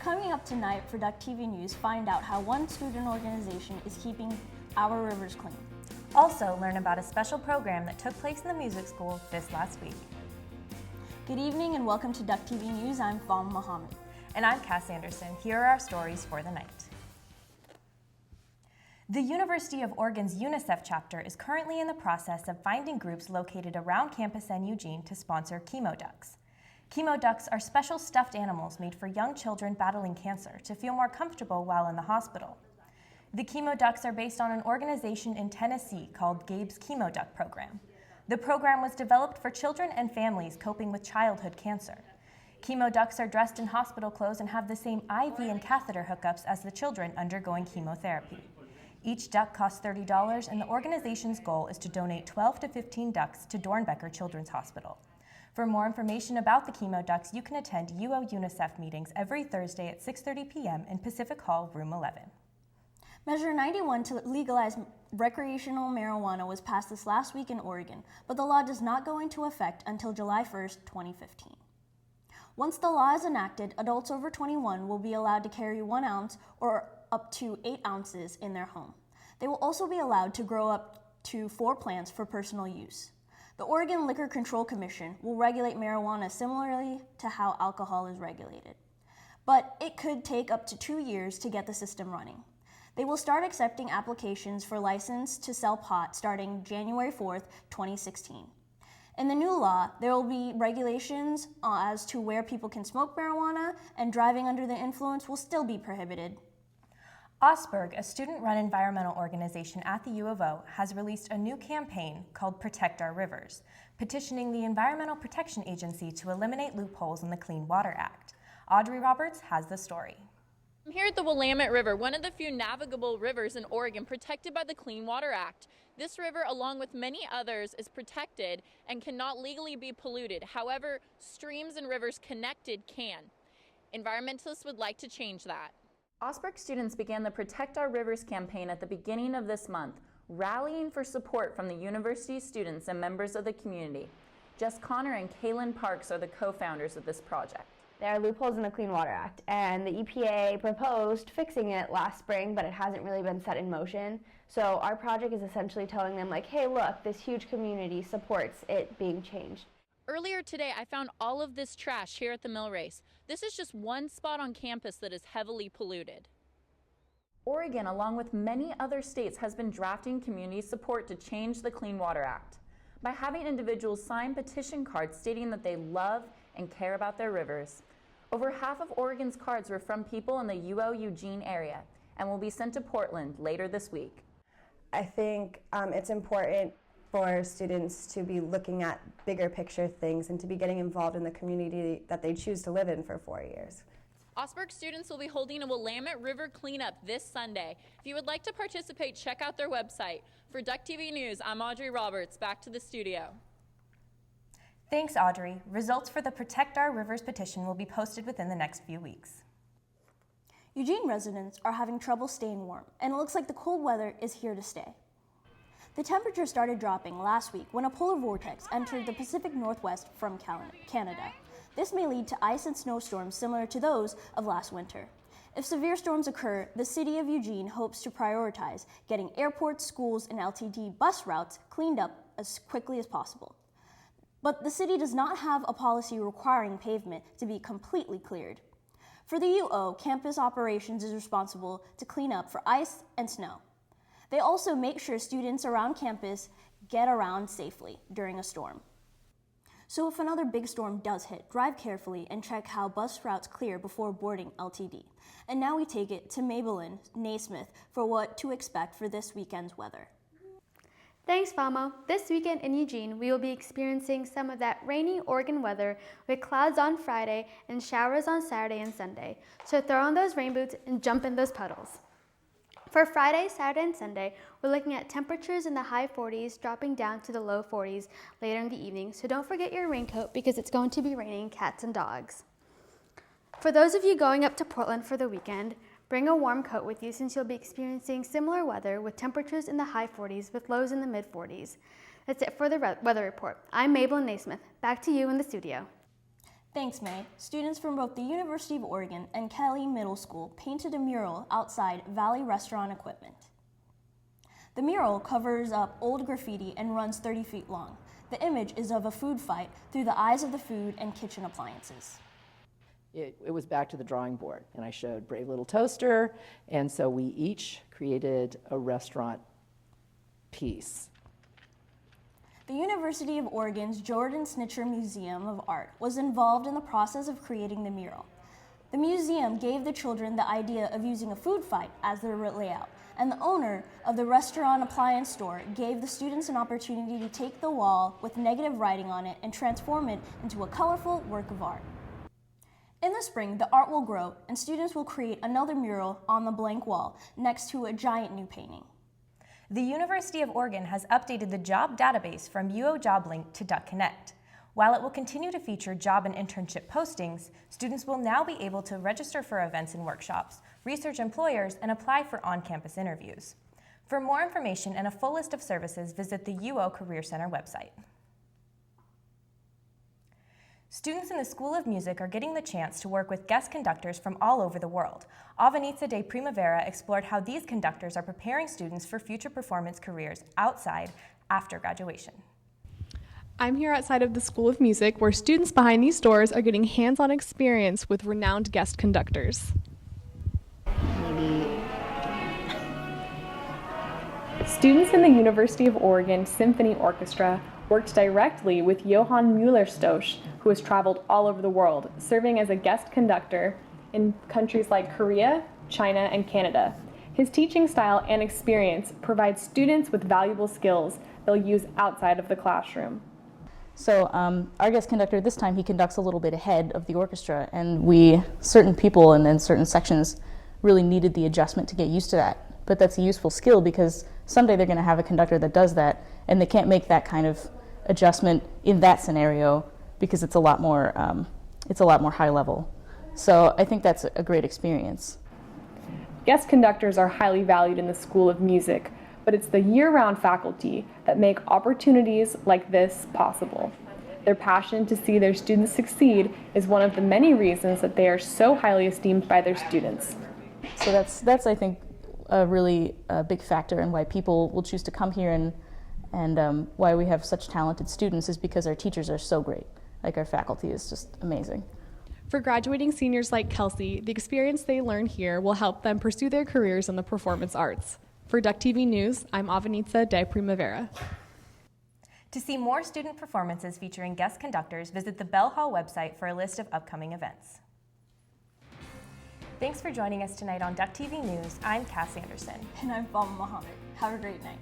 Coming up tonight for DuckTV News, find out how one student organization is keeping our rivers clean. Also, learn about a special program that took place in the music school this last week. Good evening and welcome to DuckTV News. I'm Fama Muhammad. And I'm Cass Anderson. Here are our stories for the night. The University of Oregon's UNICEF chapter is currently in the process of finding groups located around campus and Eugene to sponsor chemo ducks. Chemo ducks are special stuffed animals made for young children battling cancer to feel more comfortable while in the hospital. The chemo ducks are based on an organization in Tennessee called Gabe's Chemo Duck Program. The program was developed for children and families coping with childhood cancer. Chemo ducks are dressed in hospital clothes and have the same IV and catheter hookups as the children undergoing chemotherapy. Each duck costs $30, and the organization's goal is to donate 12 to 15 ducks to Dornbecker Children's Hospital. For more information about the chemo ducks, you can attend UO UNICEF meetings every Thursday at 6:30 p.m. in Pacific Hall, Room 11. Measure 91 to legalize recreational marijuana was passed this last week in Oregon, but the law does not go into effect until July 1st, 2015. Once the law is enacted, adults over 21 will be allowed to carry 1 ounce or up to 8 ounces in their home. They will also be allowed to grow up to 4 plants for personal use. The Oregon Liquor Control Commission will regulate marijuana similarly to how alcohol is regulated, but it could take up to 2 years to get the system running. They will start accepting applications for license to sell pot starting January 4th, 2016. In the new law, there will be regulations as to where people can smoke marijuana, and driving under the influence will still be prohibited. Osberg, a student-run environmental organization at the U of O, has released a new campaign called Protect Our Rivers, petitioning the Environmental Protection Agency to eliminate loopholes in the Clean Water Act. Audrey Roberts has the story. I'm here at the Willamette River, one of the few navigable rivers in Oregon protected by the Clean Water Act. This river, along with many others, is protected and cannot legally be polluted. However, streams and rivers connected can. Environmentalists would like to change that. Osberg students began the Protect Our Rivers campaign at the beginning of this month, rallying for support from the university students and members of the community. Jess Connor and Kaylin Parks are the co-founders of this project. There are loopholes in the Clean Water Act, and the EPA proposed fixing it last spring, but it hasn't really been set in motion. So our project is essentially telling them, like, hey, look, this huge community supports it being changed. Earlier today, I found all of this trash here at the mill race. This is just one spot on campus that is heavily polluted. Oregon, along with many other states, has been drafting community support to change the Clean Water Act by having individuals sign petition cards stating that they love and care about their rivers. Over half of Oregon's cards were from people in the UO Eugene area and will be sent to Portland later this week. I think it's important for students to be looking at bigger picture things and to be getting involved in the community that they choose to live in for 4 years. Osberg students will be holding a Willamette River cleanup this Sunday. If you would like to participate, check out their website. For DuckTV News, I'm Audrey Roberts. Back to the studio. Thanks, Audrey. Results for the Protect Our Rivers petition will be posted within the next few weeks. Eugene residents are having trouble staying warm, and it looks like the cold weather is here to stay. The temperature started dropping last week when a polar vortex entered the Pacific Northwest from Canada. This may lead to ice and snowstorms similar to those of last winter. If severe storms occur, the city of Eugene hopes to prioritize getting airports, schools, and LTD bus routes cleaned up as quickly as possible. But the city does not have a policy requiring pavement to be completely cleared. For the UO, campus operations is responsible to clean up for ice and snow. They also make sure students around campus get around safely during a storm. So if another big storm does hit, drive carefully and check how bus routes clear before boarding LTD. And now we take it to Maybelline Naismith for what to expect for this weekend's weather. Thanks, Famo. This weekend in Eugene, we will be experiencing some of that rainy Oregon weather with clouds on Friday and showers on Saturday and Sunday. So throw on those rain boots and jump in those puddles. For Friday, Saturday, and Sunday, we're looking at temperatures in the high 40s, dropping down to the low 40s later in the evening. So don't forget your raincoat because it's going to be raining cats and dogs. For those of you going up to Portland for the weekend, bring a warm coat with you since you'll be experiencing similar weather with temperatures in the high 40s with lows in the mid 40s. That's it for the weather report. I'm Maybelline Naismith. Back to you in the studio. Thanks, May. Students from both the University of Oregon and Kelly Middle School painted a mural outside Valley Restaurant Equipment. The mural covers up old graffiti and runs 30 feet long. The image is of a food fight through the eyes of the food and kitchen appliances. It was back to the drawing board, and I showed Brave Little Toaster, and so we each created a restaurant piece. The University of Oregon's Jordan Snitcher Museum of Art was involved in the process of creating the mural. The museum gave the children the idea of using a food fight as their layout, and the owner of the restaurant appliance store gave the students an opportunity to take the wall with negative writing on it and transform it into a colorful work of art. In the spring, the art will grow, and students will create another mural on the blank wall next to a giant new painting. The University of Oregon has updated the job database from UO JobLink to DuckConnect. While it will continue to feature job and internship postings, students will now be able to register for events and workshops, research employers, and apply for on-campus interviews. For more information and a full list of services, visit the UO Career Center website. Students in the School of Music are getting the chance to work with guest conductors from all over the world. Avanitza de Primavera explored how these conductors are preparing students for future performance careers outside after graduation. I'm here outside of the School of Music, where students behind these doors are getting hands-on experience with renowned guest conductors. Students in the University of Oregon Symphony Orchestra worked directly with Johann Müller-Stosch, who has traveled all over the world, serving as a guest conductor in countries like Korea, China, and Canada. His teaching style and experience provide students with valuable skills they'll use outside of the classroom. So our guest conductor this time, he conducts a little bit ahead of the orchestra, and certain people and then certain sections really needed the adjustment to get used to that. But that's a useful skill because someday they're going to have a conductor that does that, and they can't make that kind of adjustment in that scenario because it's a lot more high level. So I think that's a great experience. Guest conductors are highly valued in the School of Music, but it's the year-round faculty that make opportunities like this possible. Their passion to see their students succeed is one of the many reasons that they are so highly esteemed by their students. So that's I think a really big factor in why people will choose to come here, and why we have such talented students is because our teachers are so great. Like, our faculty is just amazing. For graduating seniors like Kelsey, the experience they learn here will help them pursue their careers in the performance arts. For DuckTV News, I'm Avanitza de Primavera. To see more student performances featuring guest conductors, visit the Bell Hall website for a list of upcoming events. Thanks for joining us tonight on DuckTV News. I'm Cass Anderson. And I'm Fama Mohammed. Have a great night.